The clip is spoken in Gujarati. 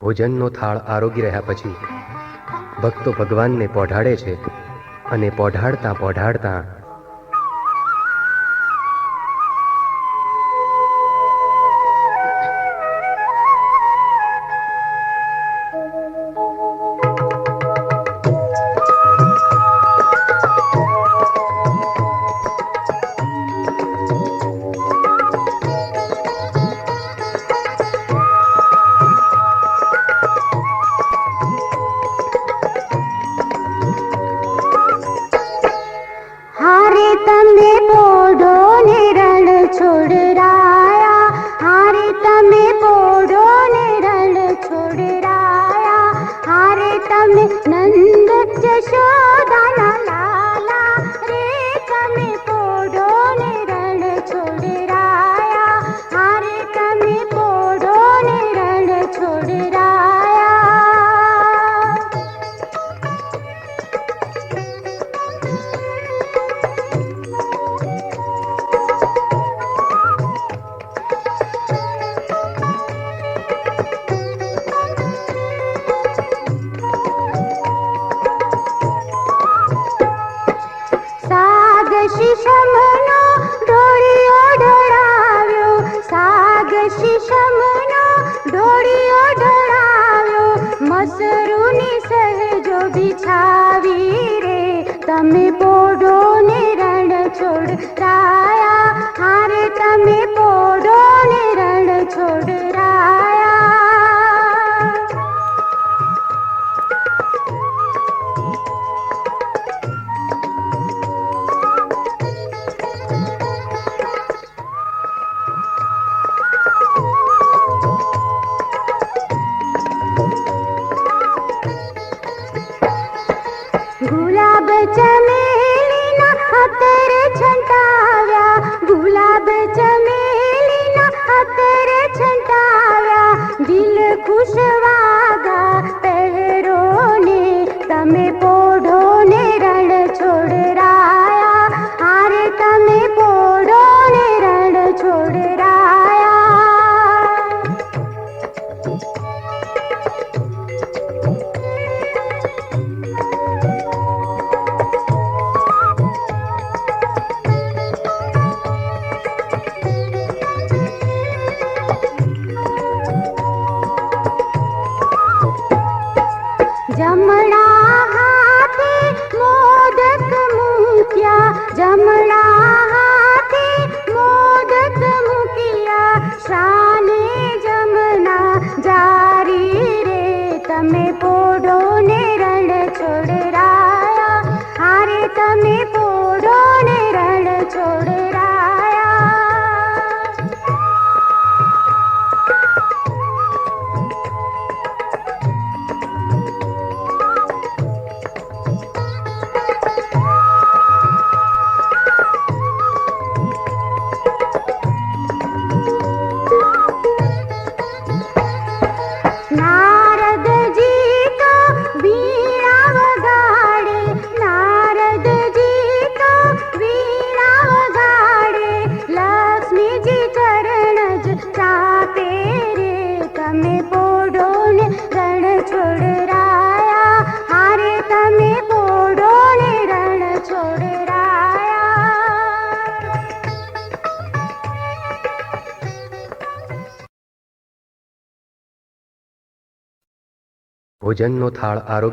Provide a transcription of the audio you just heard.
ભોજનનો થાળ આરોગી રહ્યા પછી ભક્તો ભગવાનને પોઢાડે છે અને પોઢાડતા પોઢાડતા તમે પોઢો ને રણ છોડરાયા, હારે તમે પોઢો ને રણ છોડરાયા, હારે તમે નંદ જશોદાના લાલા રે, તમે પોઢો ને રણ છોડરાયા, હારે તમે પોઢો ને રણ છોડરાયા. શીશમનો ઢોળિયો ઢોળાવ્યો, સાગ શીશમનો ઢોળિયો ઢોળાવ્યો, મસરૂની સહેજો બિછાવી રે, તમે પોઢો ને રણ છોડરાયા, હારે તમે પોઢો ને રણ છોડરાયા. ગુલાબ ચમેલીના અત્તર છંટાવ્યા, ગુલાબ ચમેલીના અત્તર છંટાવ્યા, દિલ ખુશવાગા પહેરો ને, તમે પોઢો ને રણ છોડરાયા, હારે તમે પોઢો ને રણ છોડરાયા. જમણા હાથે મોદક મૂક્યા, જમણા હાથે મોદક મૂક્યા, શાને જમના જારી રે, તમે પોઢો ને રણ છોડરાયા, હારે તમે પોઢો ને રણ છોડરાયા. નારદજી તો વીણા વગાડે, નારદજી તો વીણા વગાડે, લક્ષ્મીજી ચરણ જ ચાપે રે, તમે પોઢો ને રણ છોડરાયા, હારે તમે પોઢો ને રણ છોડરાયા. ભોજનનો થાળ આરોગી